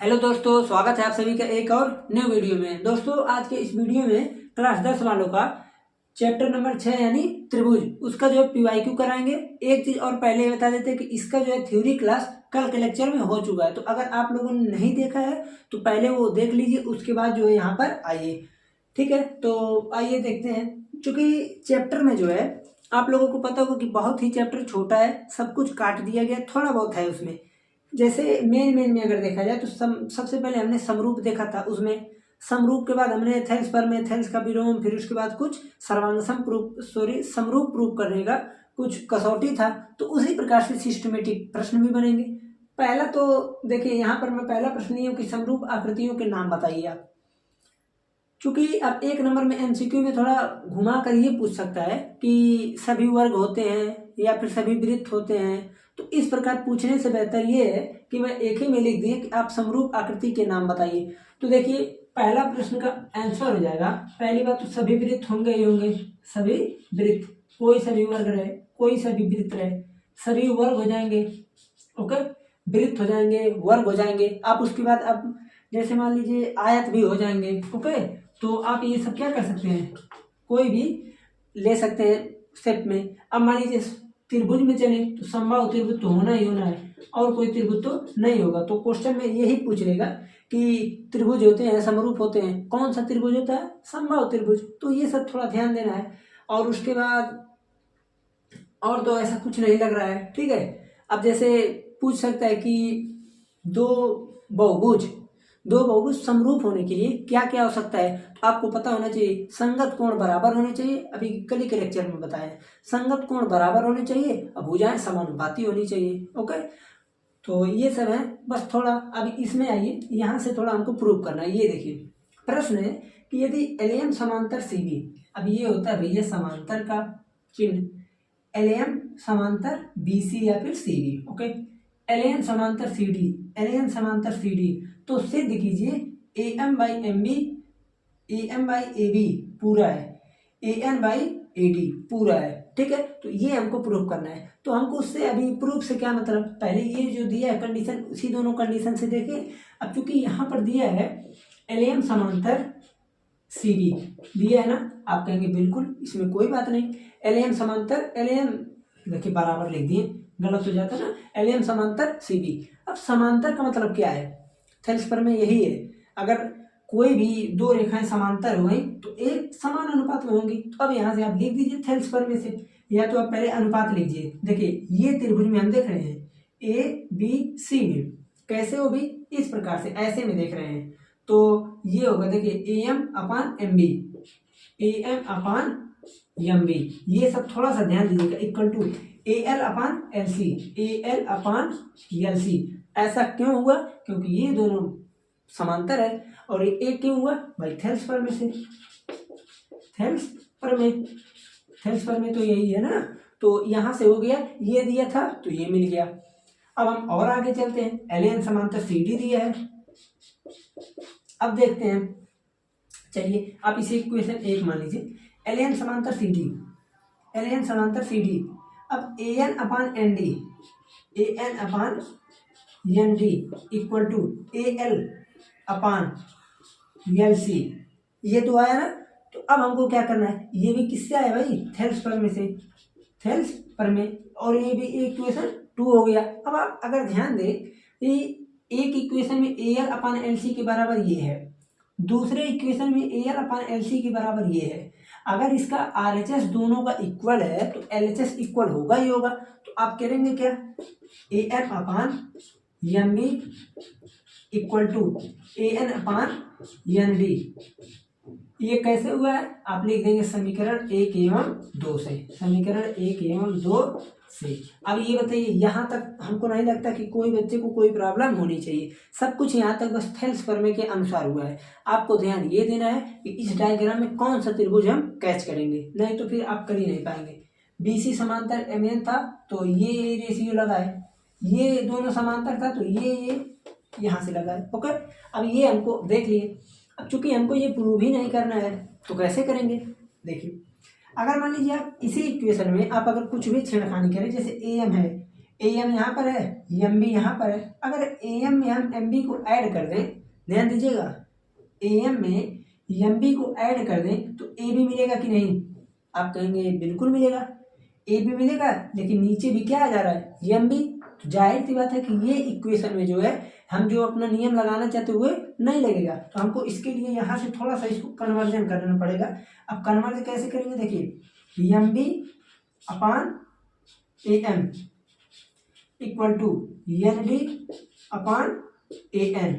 Hello दोस्तों, स्वागत है आप सभी का एक और न्यू वीडियो में। दोस्तों, आज के इस वीडियो में क्लास 10 वालों का चैप्टर नंबर 6 यानी त्रिभुज, उसका जो है पीवाईक्यू कराएंगे। एक चीज और पहले बता देते हैं कि इसका जो है थ्योरी क्लास कल के लेक्चर में हो चुका है, तो अगर आप लोगों ने नहीं देखा है तो पहले वो देख लीजिए, उसके बाद जो है यहाँ पर आइए। ठीक है, तो आइए देखते हैं। चूंकि चैप्टर में जो है आप लोगों को पता होगा कि बहुत ही चैप्टर छोटा है, सब कुछ काट दिया गया, थोड़ा बहुत है उसमें। जैसे मेन में अगर देखा जाए तो सबसे पहले हमने समरूप देखा था, उसमें समरूप के बाद हमने एथेंस पर में एथेंस का विलोम, फिर उसके बाद कुछ समरूप प्रूफ करने का कुछ कसौटी था। तो उसी प्रकार से सिस्टमेटिक प्रश्न भी बनेंगे। पहला तो देखिए, यहाँ पर मैं पहला प्रश्न नहीं हूँ कि समरूप आकृतियों के नाम बताइए आप। चूंकि अब एक नंबर में एमसीक्यू में थोड़ा घुमा कर ये पूछ सकता है कि सभी वर्ग होते हैं या फिर सभी वृत्त होते हैं, तो इस प्रकार पूछने से बेहतर ये है कि मैं एक ही में लिख दिए कि आप समरूप आकृति के नाम बताइए। तो देखिए, पहला प्रश्न का आंसर हो जाएगा, पहली बात तो सभी वृत्त होंगे ही होंगे, सभी वृत्त, कोई सभी वर्ग रहे, कोई सभी वृत्त रहे, सभी वर्ग हो जाएंगे। ओके, वृत्त हो जाएंगे, वर्ग हो जाएंगे। आप उसके बाद अब जैसे मान लीजिए आयत भी हो जाएंगे। ओके, तो आप ये सब क्या कर सकते हैं, कोई भी ले सकते हैं स्टेप में। अब मान लीजिए त्रिभुज में चले तो समबाहु त्रिभुज तो होना ही होना है, और कोई त्रिभुज तो नहीं होगा। तो क्वेश्चन में यही पूछ लेगा कि त्रिभुज होते हैं, समरूप होते हैं, कौन सा त्रिभुज होता है, समबाहु त्रिभुज। तो ये सब थोड़ा ध्यान देना है। और उसके बाद और तो ऐसा कुछ नहीं लग रहा है। ठीक है, अब जैसे पूछ सकता है कि दो बहुभुज समरूप होने के लिए क्या क्या हो सकता है। तो आपको पता होना चाहिए, संगत कोण बराबर होने चाहिए, अभी कल के लेक्चर में बताया, संगत कोण बराबर होने चाहिए, अब भुजाएं समानुपाती होनी चाहिए। ओके, तो ये सब है। बस थोड़ा अभी इसमें आइए, यहाँ से थोड़ा हमको प्रूव करना है। ये देखिए, प्रश्न है कि यदि एलएम समांतर सीबी, अब ये होता है भैया समांतर का चिन्ह, एलएम समांतर बीसी या फिर सीबी। ओके, एलएन समांतर सीडी, एलएन समांतर सीडी, तो सिद्ध कीजिए A M by M B, A M by A B पूरा है, A N by A D पूरा है। ठीक है, तो ये हमको प्रूफ करना है। तो हमको उससे अभी प्रूफ से क्या मतलब, पहले ये जो दिया है कंडीशन, उसी दोनों कंडीशन से देखें। अब चूंकि यहाँ पर दिया है एलएम समांतर सी बी दिया है ना, आप कहेंगे बिल्कुल इसमें कोई बात नहीं, एलएम समांतर एलएम देखिए बराबर लिख दिए, गलत हो जाता है ना, एलएम समांतर सी बी। अब समांतर का मतलब क्या है, थेल्स पर में यही है, अगर कोई भी दो रेखाएं समांतर हो गई तो एक समान अनुपात में होंगी। तो अब यहाँ से आप लिख दीजिए थेल्स पर में से, या तो आप पहले अनुपात लीजिए। देखिए ये त्रिभुज में हम देख रहे हैं ए बी सी में, कैसे हो भी इस प्रकार से ऐसे में देख रहे हैं, तो ये होगा देखिए A M upon M B, A M upon M B, ये सब थोड़ा सा ध्यान दीजिएगा, equal to A L upon L C, A L upon L C. ऐसा क्यों हुआ, क्योंकि ये दोनों समांतर है। और ये एक क्यों हुआ भाई, थेल्स पर में से, थेल्स पर में, थेल्स पर में तो यही है ना, तो यहाँ से हो गया, ये दिया था तो ये मिल गया। अब हम और आगे चलते हैं, एलएन समांतर सी डी दिया है। अब देखते हैं, चलिए आप इसे इक्वेशन एक मान लीजिए, एलएन समांतर सी डी, एलएन समांतर सी डी। अब A N upon N D, A N upon N D equal to A L upon L C, ये तो आया ना। तो अब हमको क्या करना है, ये भी किससे आया भाई, थेल्स पर में से, थेल्स पर में, और ये भी इक्वेशन 2 हो गया। अब आप अगर ध्यान दें, एक इक्वेशन में ए एल अपान एल सी के बराबर ये है, दूसरे इक्वेशन में ए एल अपान एल सी के बराबर ये है। अगर इसका आर एच एस दोनों का इक्वल है तो एल एच एस इक्वल होगा ही होगा। तो आप करेंगे क्या, A N upon M B equal to A N upon N D. ये कैसे हुआ है, आप लिख देंगे समीकरण 1 एवं 2 से, समीकरण 1 एवं 2 से। अब ये बताइए, यहाँ तक हमको नहीं लगता कि कोई बच्चे को कोई प्रॉब्लम होनी चाहिए, सब कुछ यहाँ तक बस थेल्स प्रमेय के अनुसार हुआ है। आपको ध्यान ये देना है कि इस डायग्राम में कौन सा त्रिभुज हम कैच करेंगे, नहीं तो फिर आप कर ही नहीं पाएंगे। बीसी समांतर एम एन था तो ये रेशियो लगा है, ये दोनों समांतर था तो ये यहाँ से लगा है। ओके, अब ये हमको देख लिए। अब चूंकि हमको ये प्रूव ही नहीं करना है तो कैसे करेंगे, देखिए, अगर मान लीजिए आप इसी इक्वेशन में आप अगर कुछ भी छेड़खानी करें, जैसे ए एम है, AM यहाँ पर है, MB यहाँ पर है। अगर AM में हम MB को ऐड कर दें, ध्यान दीजिएगा, AM में MB को ऐड कर दें तो AB मिलेगा कि नहीं? आप कहेंगे बिल्कुल मिलेगा, AB मिलेगा, लेकिन नीचे भी क्या आ जा रहा है? MB। तो जाहिर सी बात है कि ये इक्वेशन में जो है हम जो अपना नियम लगाना चाहते हुए नहीं लगेगा, तो हमको इसके लिए यहाँ से थोड़ा सा इसको कन्वर्जन करना पड़ेगा। अब कन्वर्जन कैसे करेंगे? देखिए, MB upon AM equal to ND upon AN,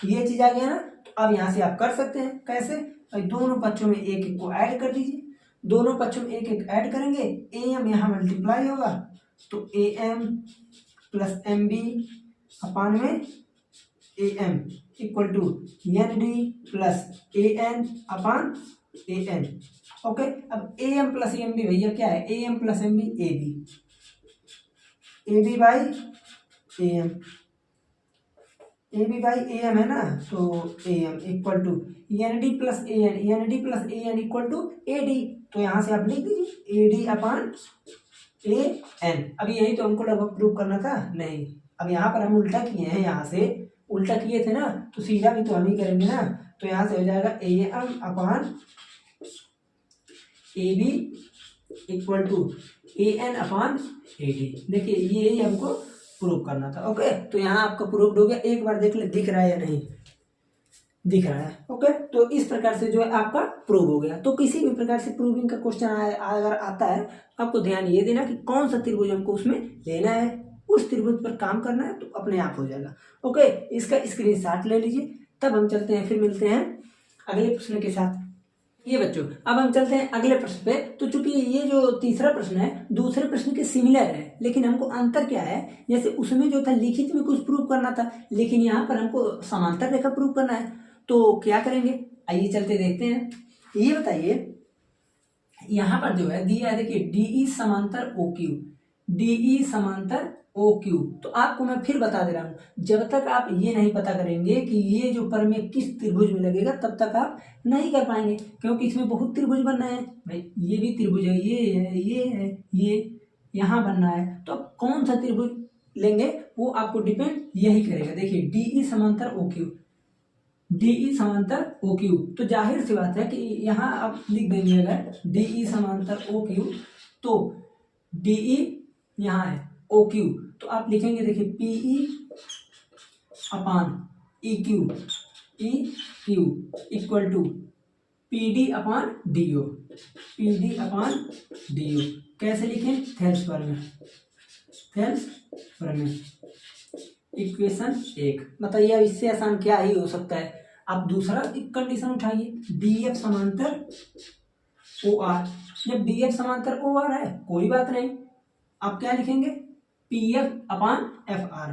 ये चीज आ गया ना। तो अब यहाँ से आप कर सकते हैं, कैसे? दोनों पक्षों में एक एक को ऐड कर दीजिए, दोनों पक्षों में एक एक ऐड करेंगे, AM यहाँ मल्टीप्लाई होगा तो AM प्लस MB अपान में AM equal to ND plus AN upon AN। Okay, अब AM प्लस MB भैया क्या है? AM plus MB AB by AM, AB by AM है ना, तो AM equal to ND plus AN, ND plus AN equal to AD। तो यहाँ से आप लिख दीजिए AD अपान AN। अब यही तो हमको लगभग प्रूव करना था, नहीं, अब यहाँ पर हम उल्टा किए हैं, यहाँ से उल्टा किए थे ना, तो सीधा भी तो हम ही करेंगे ना। तो यहाँ से हो जाएगा AM upon AB equal to AN upon AD। देखिए ये ही हमको प्रूव करना था। ओके, तो यहाँ आपका प्रूव हो गया। एक बार देख ले, दिख रहा है या नहीं? दिख रहा है। ओके, तो इस प्रकार से जो है आपका प्रूव हो गया। तो किसी भी प्रकार से प्रूविंग का क्वेश्चन अगर आता है, आपको ध्यान ये देना कि कौन सा त्रिभुज हमको उसमें लेना है, उस त्रिभुज पर काम करना है, तो अपने आप हो जाएगा। ओके, इसका स्क्रीनशॉट ले लीजिए। तब हम चलते हैं, फिर मिलते हैं अगले प्रश्न के साथ। ये बच्चों, अब हम चलते हैं अगले प्रश्न पे। तो चूंकि ये जो तीसरा प्रश्न है दूसरे प्रश्न के सिमिलर है, लेकिन हमको अंतर क्या है? जैसे उसमें जो था लिखित में कुछ प्रूव करना था, लेकिन यहाँ पर हमको समांतर रेखा प्रूव करना है। तो क्या करेंगे, आइए चलते देखते हैं। ये बताइए, यहाँ पर जो है दिया है, देखिए DE समांतर OQ, DE समांतर OQ। तो आपको मैं फिर बता दे रहा हूँ, जब तक आप ये नहीं पता करेंगे कि ये जो प्रमेय किस त्रिभुज में लगेगा, तब तक आप नहीं कर पाएंगे, क्योंकि इसमें बहुत त्रिभुज बनना है भाई। ये भी त्रिभुज है, ये है, ये है, ये यहाँ बनना है। तो अब कौन सा त्रिभुज लेंगे वो आपको डिपेंड यही करेगा। देखिए DE समांतर OQ, DE समांतर OQ, तो जाहिर सी बात है कि यहाँ आप लिख देंगे अगर DE समांतर OQ, तो DE यहाँ है OQ, तो आप लिखेंगे देखिए PE upon EQ equal to PD upon DO, PD upon DO। कैसे लिखें? थेल्स प्रमेय, इक्वेशन 1। बताइए अब इससे आसान क्या ही हो सकता है। आप दूसरा एक कंडीशन उठाइए, DF समांतर OR। जब DF समांतर OR है कोई बात नहीं, आप क्या लिखेंगे? PF upon FR,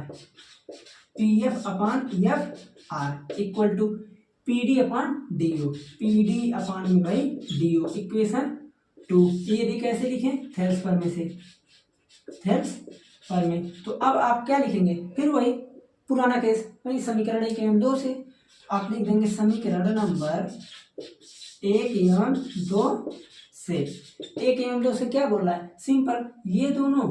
PF upon FR equal to PD upon DO, PD upon में भाई DO, इक्वेशन 2। ये भी कैसे लिखें? थेल्स प्रमेय। तो अब आप क्या लिखेंगे? फिर वही पुराना केस, वही समीकरण 1 एवं 2 से आप लिख देंगे समीकरण नंबर 1 एवं 2 से। 1 एवं 2 से क्या बोल रहा है? सिंपल, ये दोनों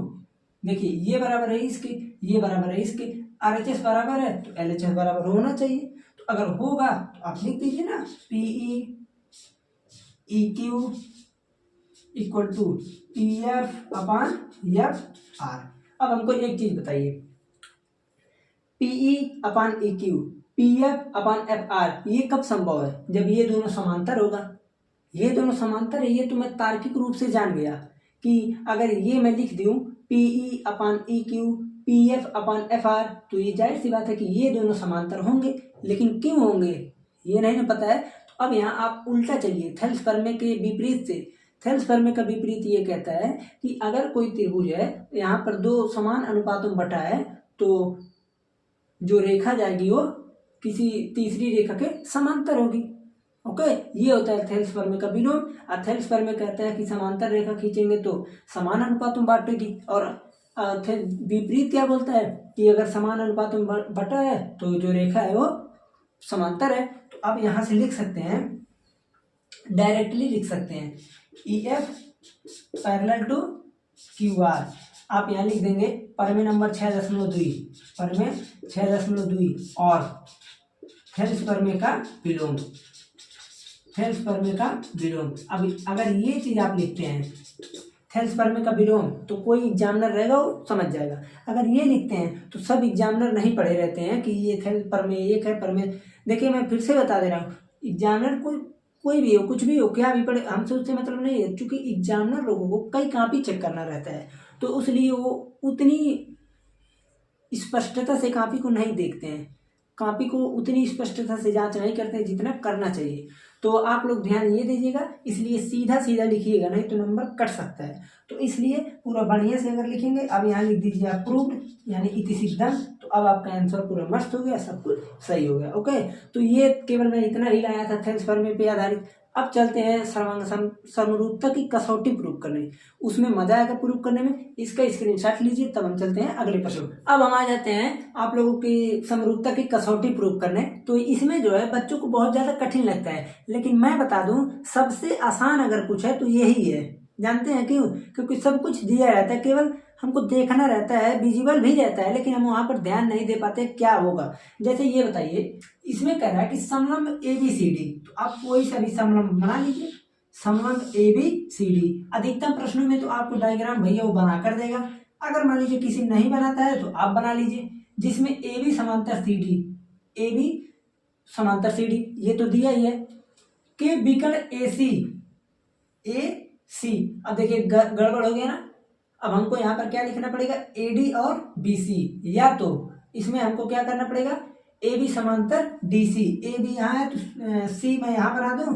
देखिए, ये बराबर है इसके, ये बराबर है इसके, RHS बराबर है तो LHS बराबर होना चाहिए। तो अगर होगा तो आप लिख दीजिए ना, PE EQ equal to PF upon FR। अब हमको एक चीज बताइए, PE upon EQ, PF upon FR, ये कब संभव है? जब ये दोनों समांतर होगा। ये दोनों समांतर है, ये तो मैं तार्किक रूप से जान गया कि अगर ये मैं लिख दूं PE upon EQ, PF upon FR, तो ये जाहिर सी बात है कि ये दोनों समांतर होंगे। लेकिन क्यों होंगे ये नहीं पता है। तो अब यहाँ आप उल्टा चलिए, थेल्स प्रमेय के विपरीत से। थेल्स प्रमेय का विपरीत ये कहता है कि अगर कोई त्रिभुज है, यहाँ पर दो समान अनुपातों में बटा है, तो जो रेखा जाएगी वो किसी तीसरी रेखा के समांतर होगी। ओके, ये होता है थेल्स प्रमेय का विलोम। और थेल्स प्रमेय कहता है कि समांतर रेखा खींचेंगे तो समान अनुपातों में बांटेगी, और विपरीत क्या बोलता है कि अगर समान अनुपातों में बटा है तो जो रेखा है वो समांतर है। तो अब यहाँ से लिख सकते हैं, डायरेक्टली लिख सकते हैं EF पैरेलल टू QR आप यहाँ लिख देंगे परमेय नंबर 6.2, परमेय 6.2 और थेल्स प्रमेय का विलोम, थेल्स प्रमेय का विलोम। अब अगर ये चीज़ आप लिखते हैं थेल्स प्रमेय का विलोम, तो कोई एग्जामिनर रहेगा वो समझ जाएगा। अगर ये लिखते हैं तो सब एग्जामिनर नहीं पढ़े रहते हैं कि ये थेल्स प्रमेय एक है प्रमेय। देखिए मैं फिर से बता दे रहा हूँ, एग्जामिनर कोई भी हो, कुछ भी हो, क्या भी पढ़े, हमसे उससे मतलब नहीं है, क्योंकि एग्जामिनर लोगों को कई कॉपी चेक करना रहता है, तो इसलिए वो उतनी स्पष्टता से कॉपी को नहीं देखते हैं, कॉपी को उतनी स्पष्टता से जांच नहीं करते जितना करना चाहिए। तो आप लोग ध्यान ये दीजिएगा, इसलिए सीधा सीधा लिखिएगा, नहीं तो नंबर कट सकता है। तो इसलिए पूरा बढ़िया से अगर लिखेंगे, अब यहाँ लिख दीजिए आप प्रूव्ड, यानी इति सिद्धम, तो अब आपका आंसर पूरा मस्त हो गया, सब कुछ सही हो गया। ओके, तो ये केवल मैं इतना ही लाया था थेल्स प्रमेय पे आधारित। अब चलते हैं सर्वांग समरूपता की कसौटी प्रूव करने, उसमें मजा आएगा प्रूव करने में। इसका स्क्रीनशॉट लीजिए, तब हम चलते हैं अगले प्रश्न। अब हम आ जाते हैं आप लोगों की समरूपता की कसौटी प्रूव करने। तो इसमें जो है बच्चों को बहुत ज्यादा कठिन लगता है, लेकिन मैं बता दूं सबसे आसान अगर कुछ है तो यही है। जानते हैं क्यों? क्योंकि सब कुछ दिया रहता है, केवल हमको देखना रहता है, विजिबल भी रहता है, लेकिन हम वहां पर ध्यान नहीं दे पाते क्या होगा। जैसे ये बताइए, इसमें कह रहा है कि समलंब ABCD, तो आप कोई सा भी समलंब बना लीजिए, समलंब ABCD। अधिकतम प्रश्नों में तो आपको डायग्राम भैया वो बना कर देगा। अगर मान लीजिए किसी नहीं बनाता है तो आप बना लीजिए, जिसमें AB समांतर CD, AB समांतर CD ये तो दिया ही है, के विकर्ण AC। अब देखिए गड़बड़ हो गया ना, अब हमको यहाँ पर क्या लिखना पड़ेगा, AD और BC, या तो इसमें हमको क्या करना पड़ेगा, AB समांतर DC, AB यहाँ है तो C मैं यहाँ बना दूं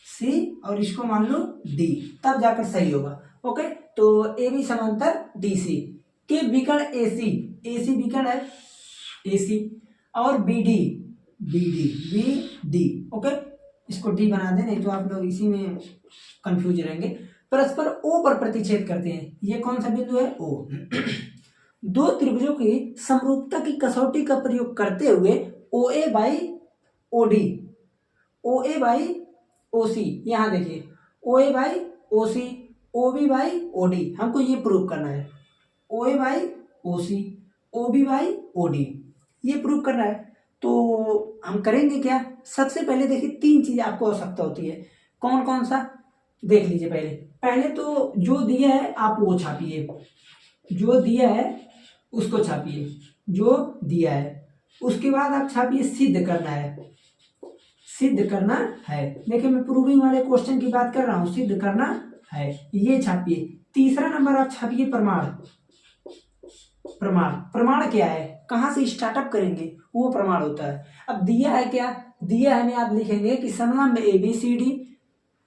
C और इसको मान लो D, तब जाकर सही होगा। ओके, तो AB समांतर DC के विकर्ण AC विकर्ण है AC, और BD। ओके, इसको D बना दे, नहीं तो आप लोग इसी में कंफ्यूज रहेंगे। परस्पर O पर प्रतिच्छेद करते हैं, ये कौन सा बिंदु है, O। दो त्रिभुजों की समरूपता की कसौटी का प्रयोग करते हुए OA by OD, OA by OC, यहाँ देखिए OA by OC, OB by OD, हमको ये प्रूव करना है। OA by OC, OB by OD, ये प्रूव करना है। तो हम करेंगे क्या, सबसे पहले देखिए तीन चीज आपको आवश्यकता होती है, कौन कौन सा देख लीजिए। पहले तो जो दिया है आप वो छापिए, जो दिया है उसको छापिए, जो दिया है। उसके बाद आप छापिए सिद्ध करना है, सिद्ध करना है। देखिए मैं प्रूविंग वाले क्वेश्चन की बात कर रहा हूं, सिद्ध करना है, ये छापिए। तीसरा नंबर आप छापिए प्रमाण। प्रमाण क्या है, कहां से स्टार्टअप करेंगे, वो प्रमाण होता है। अब दिया है क्या, दिया है में आप लिखेंगे कि समलंब ABCD,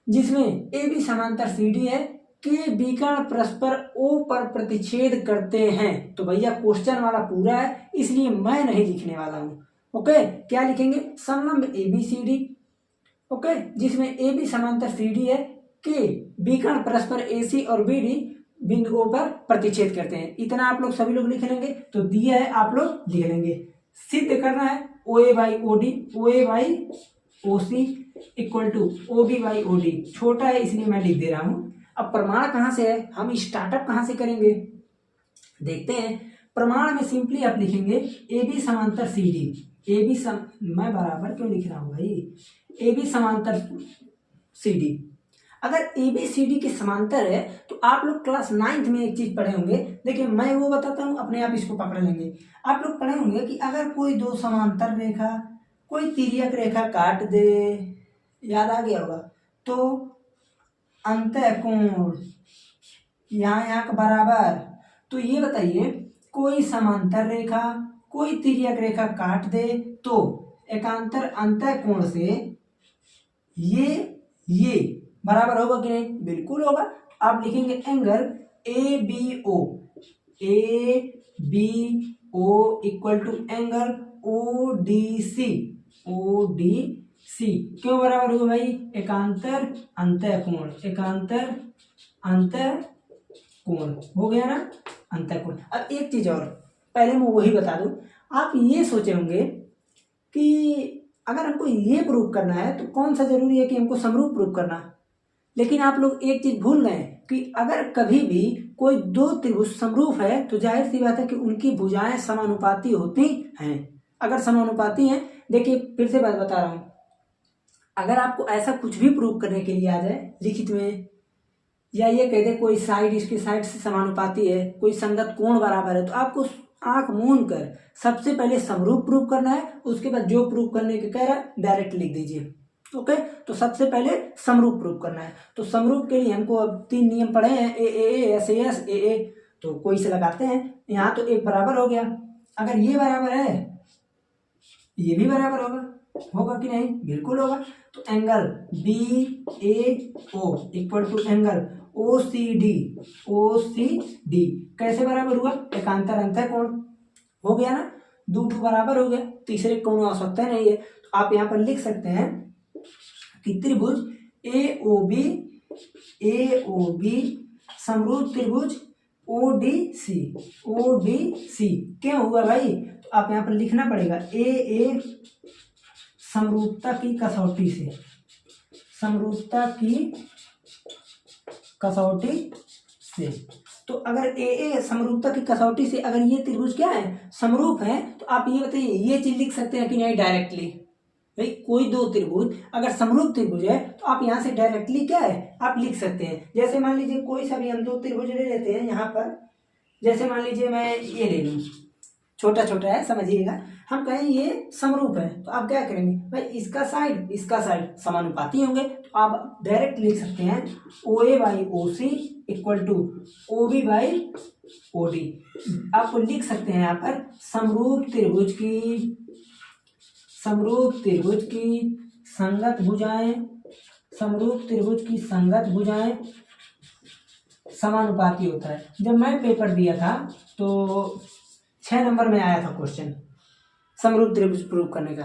जिसमें AB समांतर CD है, के विकर्ण परस्पर O पर प्रतिच्छेद करते हैं। तो भैया क्वेश्चन वाला पूरा है, इसलिए मैं नहीं लिखने वाला हूं। ओके, क्या लिखेंगे, समलंब ABCD, ओके, जिसमें AB समांतर CD है, के विकर्ण परस्पर AC और BD बिंदु O पर प्रतिच्छेद करते हैं। इतना आप लोग सभी लोग लिख लेंगे, तो दिया है आप लोग लिख लेंगे। सिद्ध करना है OA by OD, OA by OC equal to OB by OD, छोटा है इसलिए मैं लिख दे रहा हूं। अब प्रमाण कहां से है, हम स्टार्टअप कहां से करेंगे, देखते हैं। प्रमाण में सिंपली आप लिखेंगे AB समांतर CD, मैं बराबर क्यों लिख रहा हूं भाई, AB समांतर CD। अगर ABCD के समांतर है तो आप लोग क्लास 9th में एक चीज पढ़े होंगे, देखिए मैं वो बताता हूँ, अपने आप इसको पकड़ लेंगे। आप लोग पढ़े होंगे कि अगर कोई दो समांतर रेखा कोई तिर्यक रेखा काट दे, याद आ गया होगा, तो अंतःकोण यहाँ का बराबर। तो ये बताइए, कोई समांतर रेखा कोई तिर्यक रेखा काट दे तो एकांतर अंतःकोण से ये बराबर होगा कि नहीं, बिल्कुल होगा। आप लिखेंगे angle ABO, equal to angle ODC, क्यों बराबर हुआ भाई, एकांतर अंतःकोण, एकांतर अंतःकोण हो गया ना, अंतःकोण। अब एक चीज और पहले मैं वही बता दूं, आप ये सोचे होंगे कि अगर हमको ये प्रूव करना है तो कौन सा जरूरी है कि हमको समरूप प्रूव करना, लेकिन आप लोग एक चीज भूल गए कि अगर कभी भी कोई दो त्रिभुज समरूप है तो जाहिर सी बात है कि उनकी भुजाएं समानुपाती होती हैं। अगर समानुपाती हैं, देखिए फिर से बात बता रहा हूं, अगर आपको ऐसा कुछ भी प्रूव करने के लिए आ जाए लिखित में, या ये कह दे कोई साइड इसकी साइड से समानुपाती है, कोई संगत कोण बराबर है, तो आपको आंख मूंद कर सबसे पहले समरूप प्रूव करना है, उसके बाद जो प्रूव करने के कह रहा है डायरेक्ट लिख दीजिए। ओके, तो सबसे पहले समरूप प्रूव करना है। तो समरूप के लिए हमको अब 3 नियम पढ़े हैं, ए एस एस ए ए, तो कोई से लगाते हैं। यहाँ तो एक बराबर हो गया, अगर ये बराबर है ये भी बराबर होगा कि नहीं? बिल्कुल होगा। तो angle B A O equal to angle O C D कैसे बराबर हुआ? एकांतर अंतर कोण हो गया ना, दो बराबर हो गया, तीसरे कोण की आवश्यकता नहीं है। तो आप यहाँ पर लिख सकते हैं कि त्रिभुज ए ओ बी समरूप त्रिभुज ओ डी सी क्यों हुआ भाई? तो आप यहाँ पर लिखना पड़ेगा ए समरूपता की कसौटी से। तो अगर ए समरूपता की कसौटी से अगर ये त्रिभुज क्या है? समरूप है, तो आप ये बताइए ये चीज लिख सकते हैं कि नहीं डायरेक्टली? भाई कोई दो त्रिभुज अगर समरूप त्रिभुज है तो आप यहाँ से डायरेक्टली क्या है आप लिख सकते हैं। जैसे मान लीजिए कोई सा भी हम दो त्रिभुज ले लेते हैं यहाँ पर, जैसे मान लीजिए मैं ये ले लूँ, छोटा छोटा है समझिएगा, हम कहें ये समरूप है, तो आप क्या करेंगे भाई इसका साइड समानुपाती होंगे, तो आप डायरेक्ट लिख सकते हैं O A by O C equal to O B by O D. आपको लिख सकते हैं यहाँ पर समरूप त्रिभुज की संगत भुजाएं समानुपाती होता है। जब मैं पेपर दिया था तो 6 नंबर में आया था क्वेश्चन समरूप त्रिभुज प्रूव करने का,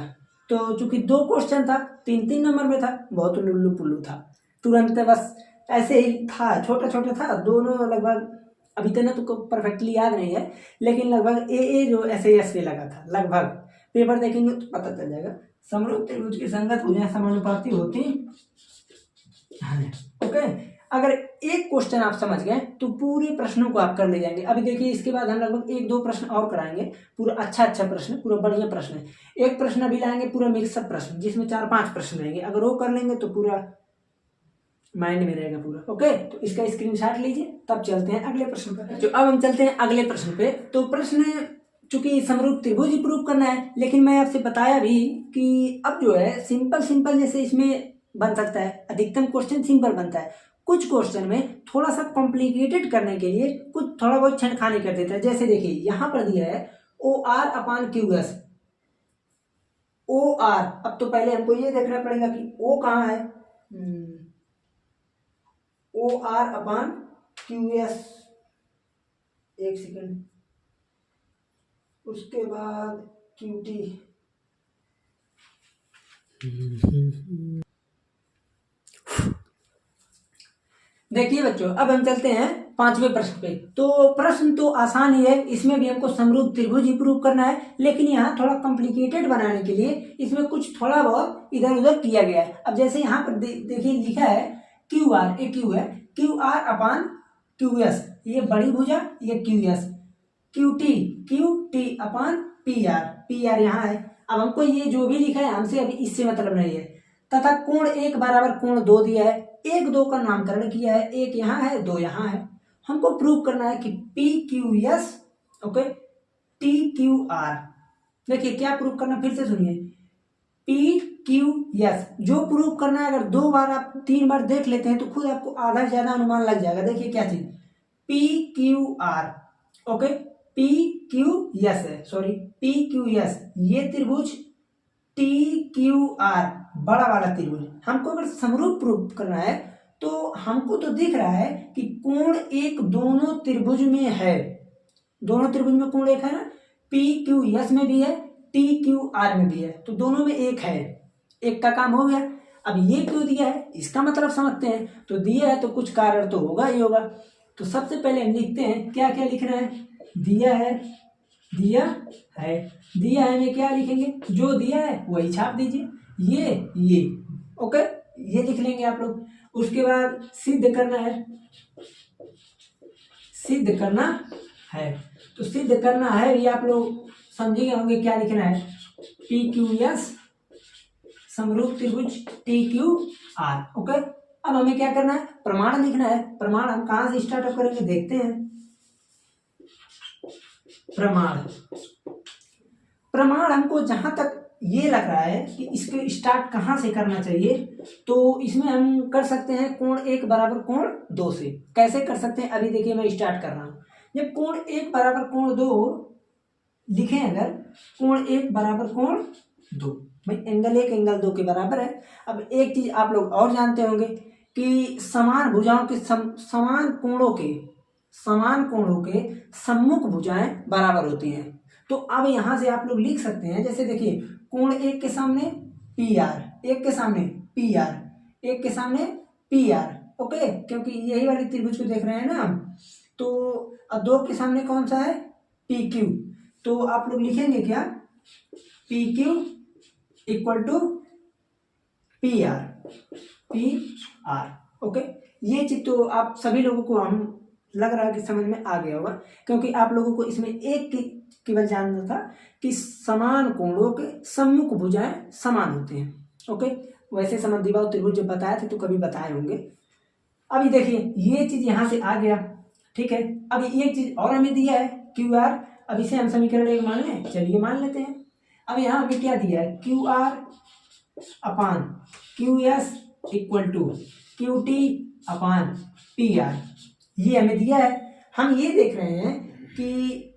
तो चूंकि 2 क्वेश्चन था 3 नंबर में था, बहुत लुल्लू पुल्लू था, तुरंत बस ऐसे ही था, छोटा छोटा था दोनों, लगभग अभी तक ना तो परफेक्टली याद नहीं है, लेकिन लगभग ए जो एस पे लगा था, लगभग पेपर देखेंगे तो पता चल जाएगा। समरूप त्रिभुज की संगत भुजाएं समानुपाती होती हैं। ओके, अगर एक क्वेश्चन आप समझ गए तो पूरे प्रश्नों को आप कर ले जाएंगे। अभी देखिए इसके बाद हम लगभग 1-2 प्रश्न और कराएंगे, पूरा अच्छा प्रश्न, पूरा बढ़िया प्रश्न है। एक प्रश्न अभी लाएंगे पूरा मिक्सअप प्रश्न जिसमें 4-5 प्रश्न रहेंगे, अगर वो कर लेंगे तो पूरा माइंड में रहेगा पूरा। ओके, तो इसका स्क्रीनशॉट लीजिए, तब चलते हैं अगले प्रश्न पर। जो अब हम चलते हैं अगले प्रश्न पे, तो प्रश्न चूंकि समरूप त्रिभुज ही प्रूव करना है, लेकिन मैं आपसे बताया भी कि अब जो है सिंपल जैसे इसमें बन सकता है, अधिकतम क्वेश्चन सिंपल बनता है, कुछ क्वेश्चन में थोड़ा सा कॉम्प्लिकेटेड करने के लिए कुछ थोड़ा बहुत छेड़खानी कर देता है। जैसे देखिए यहाँ पर दिया है OR/QS, OR, अब तो पहले हमको ये देखना पड़ेगा कि O कहाँ है, OR/QS, एक सेकंड, उसके बाद QT, देखिए बच्चों अब हम चलते हैं 5वें प्रश्न पे। तो प्रश्न तो आसान ही है, इसमें भी हमको समरूप त्रिभुज ही प्रूव करना है, लेकिन यहाँ थोड़ा कॉम्प्लिकेटेड बनाने के लिए इसमें कुछ थोड़ा बहुत इधर उधर किया गया है। अब जैसे यहाँ पर देखिए लिखा है QR, एक Q है, QR/QS, ये बड़ी भुजा, ये QS, QT/PR यहाँ है। अब हमको ये जो भी लिखा है हमसे अभी इससे मतलब नहीं है, तथा कोण 1 बराबर कोण 2 दिया है, 1-2 का नामकरण किया है, 1 यहाँ है 2 यहाँ है। हमको प्रूव करना है कि PQS, ओके, TQR। देखिए क्या प्रूव करना, फिर से सुनिए, PQS जो प्रूव करना है, अगर 2 बार आप 3 बार देख लेते हैं तो खुद आपको आधा से ज्यादा अनुमान लग जाएगा। देखिए क्या चीज, PQR, ओके, PQS है, सॉरी PQS, ये त्रिभुज TQR बड़ा वाला त्रिभुज। हमको अगर समरूप प्रूव करना है तो हमको तो दिख रहा है कि कोण एक दोनों त्रिभुज में है, दोनों त्रिभुज में कोण एक है ना, PQS में भी है, TQR में भी है, तो दोनों में एक है, एक का काम हो गया। अब ये क्यों दिया है इसका मतलब समझते हैं, तो दिया है तो कुछ कारण तो होगा ही होगा। तो सबसे पहले हम लिखते हैं क्या क्या लिखना है, दिया है में क्या लिखेंगे, जो दिया है वही छाप दीजिए, ये ओके, ये लिख लेंगे आप लोग। उसके बाद सिद्ध करना है, सिद्ध करना है। तो सिद्ध करना है ये आप लोग समझे होंगे क्या लिखना है, पी क्यू एस समरूप त्रिभुज टी क्यू आर। ओके, अब हमें क्या करना है, प्रमाण लिखना है। प्रमाण हम कहाँ से स्टार्ट करेंगे देखते हैं। प्रमाण हमको जहां तक ये लग रहा है कि इसके स्टार्ट कहाँ से करना चाहिए, तो इसमें हम कर सकते हैं कोण 1 बराबर कोण 2 से। कैसे कर सकते हैं, अभी देखिए मैं स्टार्ट कर रहा हूँ। जब कोण 1 बराबर कोण 2 लिखें, अगर कोण 1 बराबर कोण 2, भाई एंगल 1 एंगल 2 के बराबर है। अब एक चीज आप लोग और जानते होंगे कि समान भुजाओं के समान कोणों के सम्मुख भुजाएं बराबर होती हैं। तो अब यहां से आप लोग लिख सकते हैं, जैसे देखिए कोण 1 के सामने पी आर, 1 के सामने पी आर, 1 के सामने पी आर। ओके, क्योंकि यही वाली त्रिभुज को देख रहे हैं ना हम। तो अब 2 के सामने कौन सा है, पी क्यू। तो आप लोग लिखेंगे क्या, P Q equal to P R. Okay, ये चीज तो आप सभी लोगों को हम लग रहा है कि समझ में आ गया होगा, क्योंकि आप लोगों को इसमें एक केवल जानना था कि समान कोणों के सम्मुख भुजाएं समान होते हैं। ओके, वैसे समद्विबाहु त्रिभुज जब बताए थे तो कभी बताए होंगे। अभी देखिए ये चीज यहां से आ गया, ठीक है। अभी एक चीज और हमें दिया है क्यू आर। अब इसे हम समीकरण 1 मान लें, चलिए मान लेते हैं। अब यहाँ हमें क्या दिया है, Q R upon Q S equal to Q T upon P R, ये हमें दिया है। हम ये देख रहे हैं कि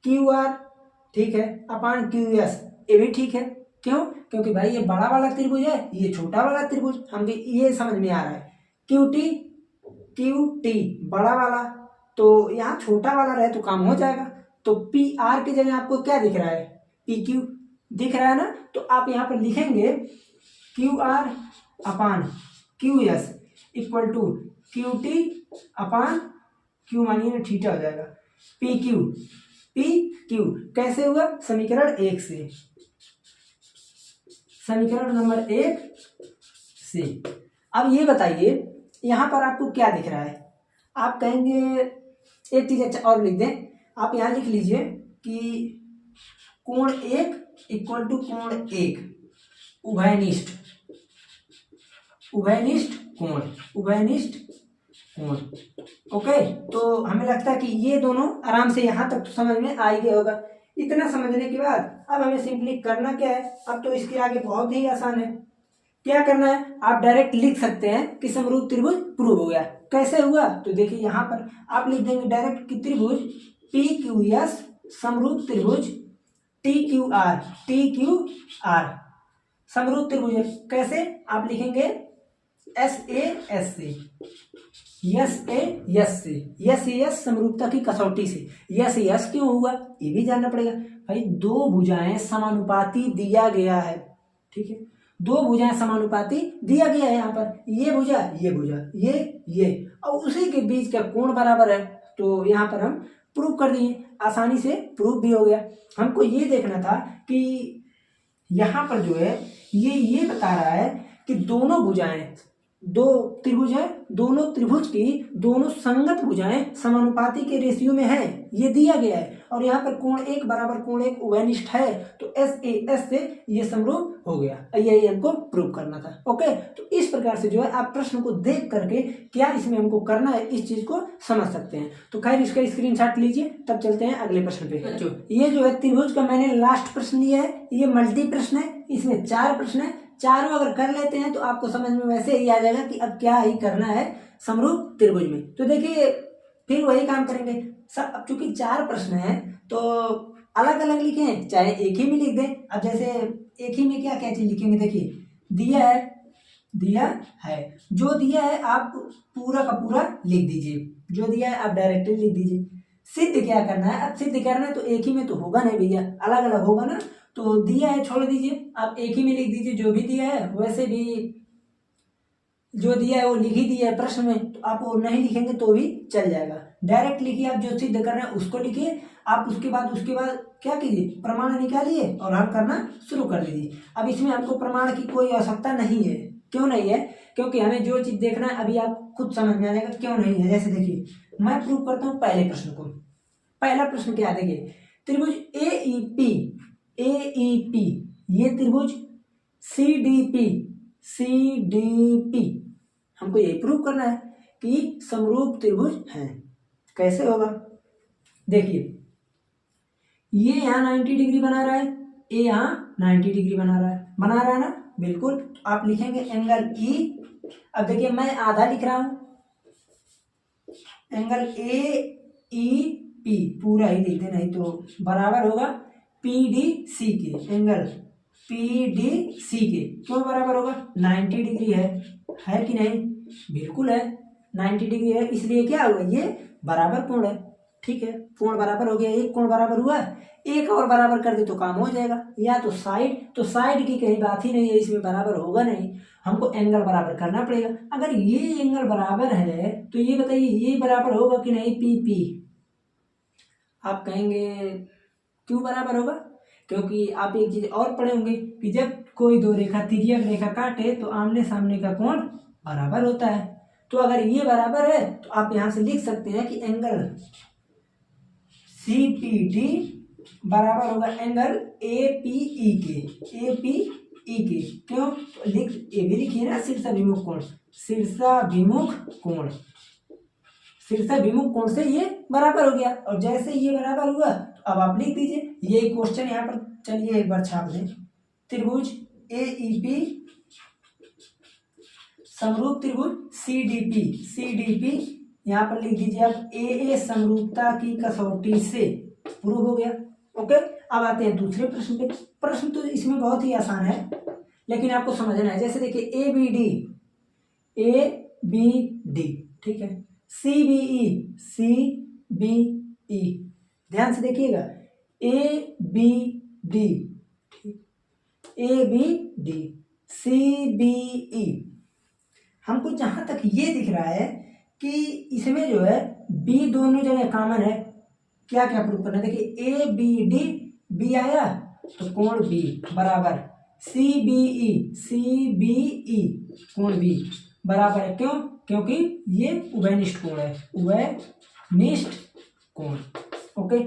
क्यू आर ठीक है अपान क्यू एस, ये भी ठीक है। क्यों, क्योंकि भाई ये बड़ा वाला त्रिभुज है, ये छोटा वाला त्रिभुज, हमें ये समझ में आ रहा है। क्यू टी बड़ा वाला, तो यहाँ छोटा वाला रहे तो काम हो जाएगा। तो पी आर की जगह आपको क्या दिख रहा है, पी क्यू दिख रहा है ना। तो आप यहाँ पर लिखेंगे Q R upon Q S equal to Q T upon Q मानिए ना थीटा हो जाएगा, पी क्यू कैसे हुआ, समीकरण 1 से, समीकरण नंबर 1 से। अब ये बताइए यहाँ पर आपको क्या दिख रहा है। आप कहेंगे एक चीज अच्छा और लिख दें, आप यहाँ लिख लीजिए कि कोण 1 इक्वल टू कोण 1 उभयनिष्ठ कोण। ओके, तो हमें लगता है कि ये दोनों आराम से यहाँ तक तो समझ में आ ही गया होगा। इतना समझने के बाद अब हमें सिंपली करना क्या है, अब तो इसके आगे बहुत ही आसान है। क्या करना है, आप डायरेक्ट लिख सकते हैं कि समरूप त्रिभुज प्रूव हो गया। कैसे हुआ, तो देखिए यहाँ पर आप लिख देंगे डायरेक्ट कि त्रिभुज पी क्यू एस समरूप त्रिभुज टी क्यू आर समरूप त्रिभुज है। कैसे आप लिखेंगे, एस एस समरूपता की कसौटी से। यस क्यों हुआ ये भी जानना पड़ेगा। भाई दो भुजाएं समानुपाती दिया गया है, ठीक है, दो भुजाएं समानुपाती दिया गया है। यहाँ पर ये भुजा ये और उसी के बीच का कोण बराबर है। तो यहाँ पर हम प्रूव कर दिए, आसानी से प्रूव भी हो गया। हमको ये देखना था कि यहाँ पर जो है ये बता रहा है कि दोनों भुजाएं, दो त्रिभुज है, दोनों त्रिभुज की दोनों संगत भुजाएं समानुपाती के रेशियो में है, ये दिया गया है। और यहाँ पर कोण 1 बराबर कोण 1 उभयनिष्ठ है, तो एस से ये समरूप हो गया। यही हमको प्रूव करना था। ओके, तो इस प्रकार से जो है आप प्रश्न को देख करके क्या इसमें हमको करना है इस चीज को समझ सकते हैं। तो खैर इसका स्क्रीनशॉट लीजिए, तब चलते हैं अगले प्रश्न पे। ये जो है त्रिभुज का मैंने लास्ट प्रश्न लिया है, ये मल्टी प्रश्न है, इसमें 4 प्रश्न है। चारों अगर कर लेते हैं तो आपको समझ में वैसे ही आ जाएगा कि अब क्या ही करना है समरूप त्रिभुज में। तो देखिए फिर वही काम करेंगे सब। अब चूंकि 4 प्रश्न हैं तो अलग अलग लिखें चाहे एक ही में लिख दें। अब जैसे एक ही में क्या क्या चीज लिखेंगे, देखिए दिया है, जो दिया है आप पूरा का पूरा लिख दीजिए, जो दिया है आप डायरेक्टली लिख दीजिए। सिद्ध क्या करना है, अब सिद्ध करना है तो एक ही में तो होगा नहीं भैया, अलग अलग होगा ना। तो दिया है छोड़ दीजिए, आप एक ही में लिख दीजिए जो भी दिया है। वैसे भी जो दिया है वो लिख ही दिया है प्रश्न में, तो आप वो नहीं लिखेंगे तो भी चल जाएगा। डायरेक्ट लिखिए, आप जो सिद्ध कर रहे हैं उसको लिखिए। आप उसके बाद क्या कीजिए, प्रमाण निकालिए और हल करना शुरू कर दीजिए। अब इसमें आपको प्रमाण की कोई आवश्यकता नहीं है। क्यों नहीं है, क्योंकि हमें जो चीज देखना है अभी आप खुद समझ में आ जाएगा क्यों नहीं है। जैसे देखिए मैं प्रूव करता हूँ पहले प्रश्न को। पहला प्रश्न क्या है, देखिए त्रिभुज AEP ये त्रिभुज CDP हमको ये प्रूव करना है कि समरूप त्रिभुज हैं। कैसे होगा, देखिए ये यहाँ 90 डिग्री बना रहा है, ये यहाँ 90 डिग्री बना रहा है ना, बिल्कुल। आप लिखेंगे एंगल E। अब देखिए मैं आधा लिख रहा हूं, एंगल AEP पूरा ही लिख दे, नहीं तो बराबर होगा PDC के, एंगल PDC के। क्यों बराबर होगा, 90 डिग्री है कि नहीं, बिल्कुल है, 90 डिग्री है, इसलिए क्या हुआ, ये बराबर कोण है। ठीक है, कोण बराबर हो गया, एक कोण बराबर हुआ, एक और बराबर कर दे तो काम हो जाएगा। या तो साइड की कहीं बात ही नहीं है, इसमें बराबर होगा नहीं, हमको एंगल बराबर करना पड़ेगा। अगर ये एंगल बराबर है तो ये बताइए ये बराबर होगा कि नहीं, PP। आप कहेंगे क्यों बराबर होगा, क्योंकि आप एक चीज और पढ़े होंगे कि जब कोई दो रेखा तिर्यक रेखा काटे तो आमने सामने का कोण बराबर होता है। तो अगर ये बराबर है तो आप यहां से लिख सकते हैं कि एंगल CPD बराबर होगा एंगल APE के। क्यों लिख, ये भी लिखिए ना, शीर्षाभिमुख कोण से ये बराबर हो गया। और जैसे ये बराबर हुआ तो अब आप लिख दीजिए ये क्वेश्चन यहाँ पर, चलिए एक बार छाप दें, त्रिभुज AEP समरूप त्रिभुज CDP यहाँ पर लिख दीजिए आप AA समरूपता की कसौटी से प्रूव हो गया। ओके, अब आते हैं दूसरे प्रश्न पे। प्रश्न तो इसमें बहुत ही आसान है, लेकिन आपको समझना है। जैसे देखिए ABD, ठीक है, CBE, ध्यान से देखिएगा, ABD CBE। हमको जहां तक ये दिख रहा है कि इसमें जो है B दोनों जगह कॉमन है। क्या क्या प्रूव करना है, देखिए ABD B आया तो कोण B बराबर CBE कोण B बराबर है। क्यों, क्योंकि ये उभयनिष्ठ कोण है, उभयनिष्ठ कोण। ओके,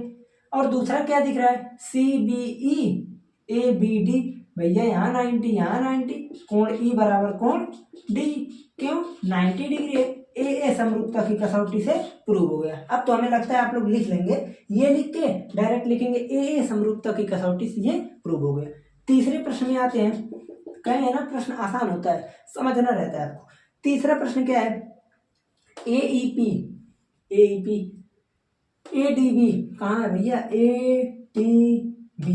और दूसरा क्या दिख रहा है, CBE ABD, भैया यहाँ 90 यहाँ 90, कोण E बराबर कोण D। क्यों, 90 डिग्री है, AA समरूपता की कसौटी से प्रूव हो गया। अब तो हमें लगता है आप लोग लिख लेंगे, ये लिख के डायरेक्ट लिखेंगे AA समरूपता की कसौटी से ये प्रूव हो गया। तीसरे प्रश्न में आते हैं। कहे हैं ना प्रश्न आसान होता है, समझना रहता है आपको। तीसरा प्रश्न क्या है, AEP ADB कहाँ है भैया, ADB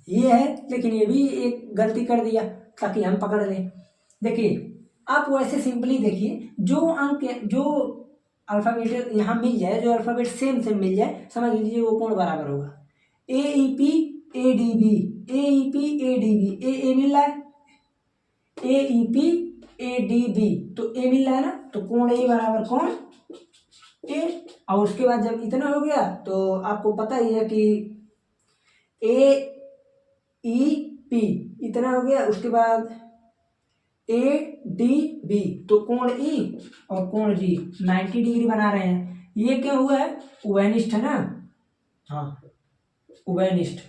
ये है, लेकिन ये भी एक गलती कर दिया ताकि हम पकड़ लें। देखिए आप वैसे सिंपली देखिए, जो अंक जो अल्फाबेट यहाँ मिल जाए, जो अल्फाबेट सेम मिल जाए, समझ लीजिए वो कोण बराबर होगा। AEP ADB AA मिल रहा है, AEP ADB तो A मिल रहा है ना, तो कोण A बराबर कोण A। और उसके बाद जब इतना हो गया तो आपको पता ही है कि AEP इतना हो गया, उसके बाद ADB तो कोण E और कोण G 90 डिग्री बना रहे हैं। ये क्या हुआ है, उभयनिष्ठ है ना, हाँ उभयनिष्ठ,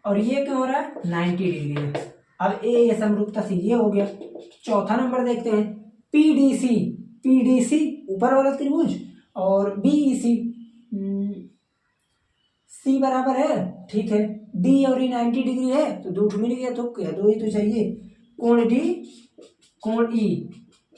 और ये क्या हो रहा है, 90 डिग्री है। अब ए समरूपता से ये हो गया। चौथा नंबर देखते हैं, PDC ऊपर वाला त्रिभुज और BEC C बराबर है, ठीक है, D और E 90 डिग्री है तो दो मिल गया, तो क्या दो ही तो चाहिए, कोण D कोण E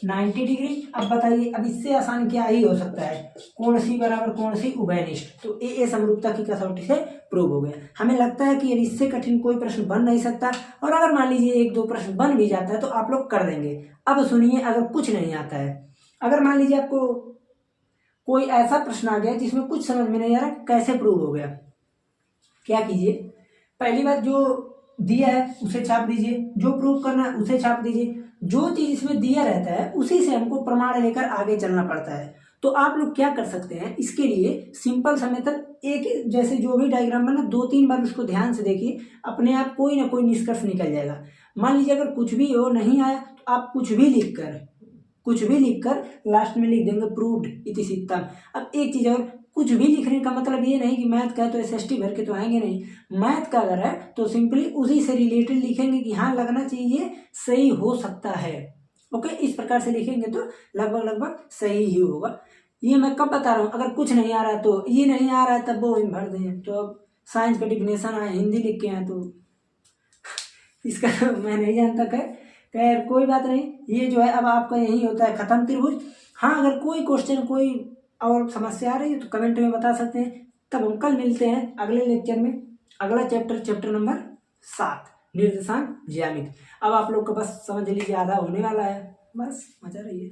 90 डिग्री। अब बताइए, अब इससे आसान क्या ही हो सकता है, कोण C बराबर कोण C उभयनिष्ठ, तो AA समरूपता की कसौटी से प्रूव हो गया। हमें लगता है कि अब इससे कठिन कोई प्रश्न बन नहीं सकता, और अगर मान लीजिए एक दो प्रश्न बन भी जाता है तो आप लोग कर देंगे। अब सुनिए, अगर कुछ नहीं आता है, अगर मान लीजिए आपको कोई ऐसा प्रश्न आ गया जिसमें कुछ समझ में नहीं आ रहा कैसे प्रूव हो गया, क्या कीजिए, पहली बात जो दिया है उसे छाप दीजिए, जो प्रूव करना है उसे छाप दीजिए। जो चीज इसमें दिया रहता है उसी से हमको प्रमाण लेकर आगे चलना पड़ता है। तो आप लोग क्या कर सकते हैं, इसके लिए सिंपल सा मेथड, एक जैसे जो भी डायग्राम बना 2-3 बार उसको ध्यान से देखिए, अपने आप कोई ना कोई निष्कर्ष निकल जाएगा। मान लीजिए अगर कुछ भी हो नहीं आया तो आप कुछ भी लिख कर कुछ भी लिखकर लास्ट में लिख देंगे प्रूव्ड इति सिद्धम। अब एक चीज़ और, कुछ भी लिखने का मतलब ये नहीं कि मैथ का है तो एसएसटी भर के तो आएंगे नहीं। मैथ का अगर है तो सिंपली उसी से रिलेटेड लिखेंगे कि हाँ लगना चाहिए सही हो सकता है। ओके, इस प्रकार से लिखेंगे तो लगभग लगभग सही ही होगा। ये मैं कब बता रहा हूँ, अगर कुछ नहीं आ रहा है तो ये नहीं आ रहा है तब वो भर दें। तो अब साइंस का डिफिनेशन आए, हिंदी लिख के आए, तो इसका मैं नहीं जानता। खैर कोई बात नहीं, ये जो है अब आपका यही होता है खत्म त्रिभुज। हाँ, अगर कोई क्वेश्चन कोई और समस्या आ रही है तो कमेंट में बता सकते हैं। तब हम कल मिलते हैं अगले लेक्चर में, अगला चैप्टर नंबर 7 निर्देशांक ज्यामिति। अब आप लोग को बस समझ लीजिए आधा होने वाला है, बस मजा रही है।